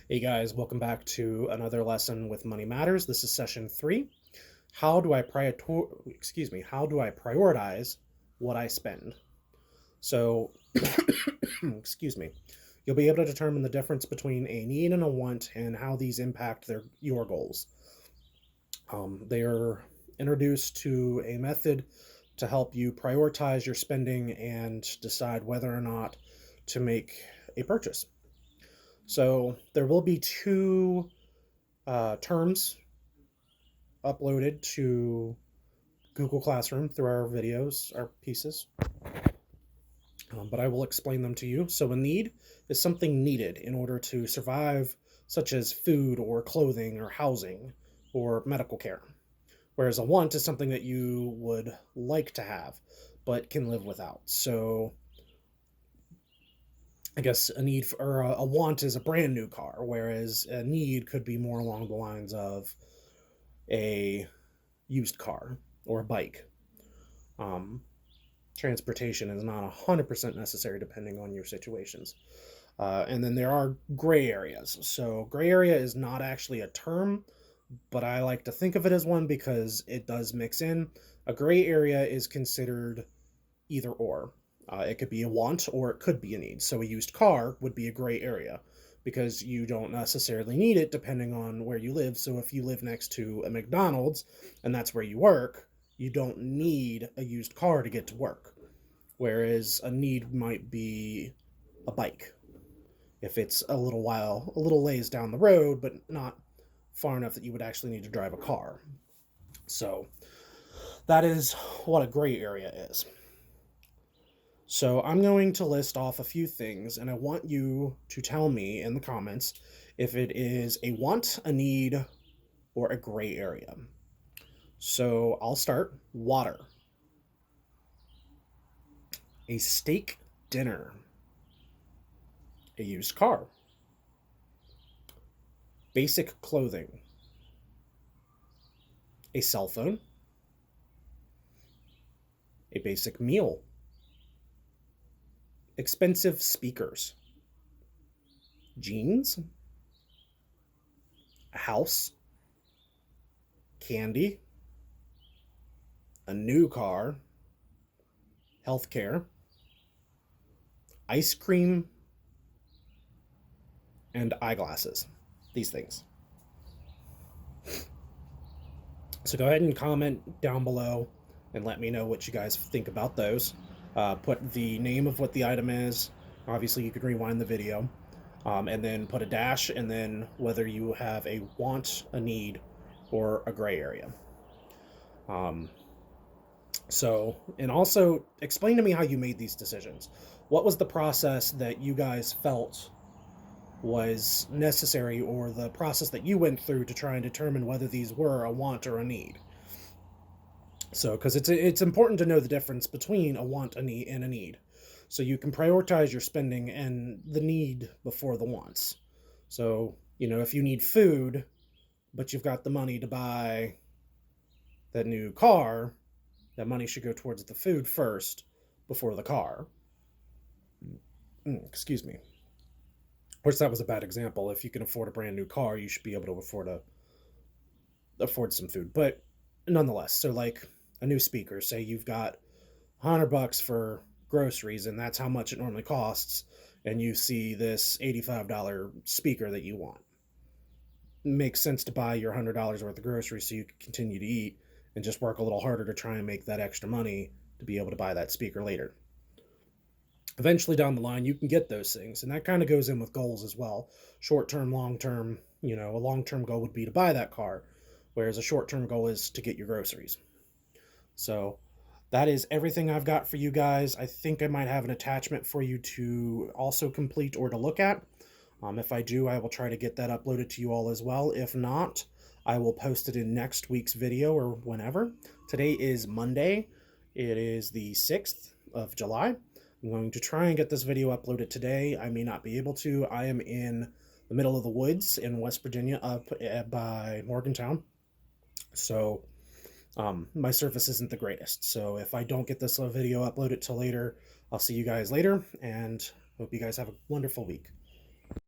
Hey guys, welcome back to another lesson with Money Matters. This is session 3. How do I prioritize what I spend? So, excuse me. You'll be able to determine the difference between a need and a want and how these impact your goals. They are introduced to a method to help you prioritize your spending and decide whether or not to make a purchase. So, there will be two terms uploaded to Google Classroom through our videos, our pieces, but I will explain them to you. So, a need is something needed in order to survive, such as food or clothing or housing or medical care. Whereas a want is something that you would like to have but can live without. So, I guess a want is a brand new car, whereas a need could be more along the lines of a used car or a bike. Um, Transportation is not 100% necessary depending on your situations. And then there are gray areas. So, gray area is not actually a term, but I like to think of it as one because it does mix in. A gray area is considered either or. It could be a want or it could be a need. So, a used car would be a gray area because you don't necessarily need it depending on where you live. So, if you live next to a McDonald's and that's where you work, you don't need a used car to get to work, whereas a need might be a bike if it's a little ways down the road, but not far enough that you would actually need to drive a car. So that is what a gray area is. So I'm going to list off a few things, and I want you to tell me in the comments if it is a want, a need, or a gray area. So I'll start. Water, a steak dinner, a used car, basic clothing, a cell phone, a basic meal, expensive speakers, jeans, a house, candy, a new car, healthcare, ice cream, and eyeglasses. These things. So go ahead and comment down below and let me know what you guys think about those. Put the name of what the item is. Obviously, you could rewind the video. And then put a dash, and then whether you have a want, a need, or a gray area. Um, and also explain to me how you made these decisions. What was the process that you guys felt was necessary, or the process that you went through to try and determine whether these were a want or a need? So, because it's important to know the difference between a want, a need, and a need, so you can prioritize your spending and the need before the wants. So, if you need food, but you've got the money to buy that new car, that money should go towards the food first before the car. Excuse me. Of course, that was a bad example. If you can afford a brand new car, you should be able to afford some food. But nonetheless, so like a new speaker, say you've got $100 for groceries, and that's how much it normally costs, and you see this $85 speaker that you want. It makes sense to buy your $100 worth of groceries so you can continue to eat and just work a little harder to try and make that extra money to be able to buy that speaker later. Eventually down the line, you can get those things, and that kind of goes in with goals as well. Short term, long term. A long term goal would be to buy that car, whereas a short term goal is to get your groceries. So that is everything I've got for you guys. I think I might have an attachment for you to also complete or to look at. If I do, I will try to get that uploaded to you all as well. If not, I will post it in next week's video or whenever. Today is Monday. It is the 6th of July. I'm going to try and get this video uploaded today. I may not be able to. I am in the middle of the woods in West Virginia up by Morgantown. So my service isn't the greatest. So if I don't get this video uploaded till later, I'll see you guys later, and hope you guys have a wonderful week.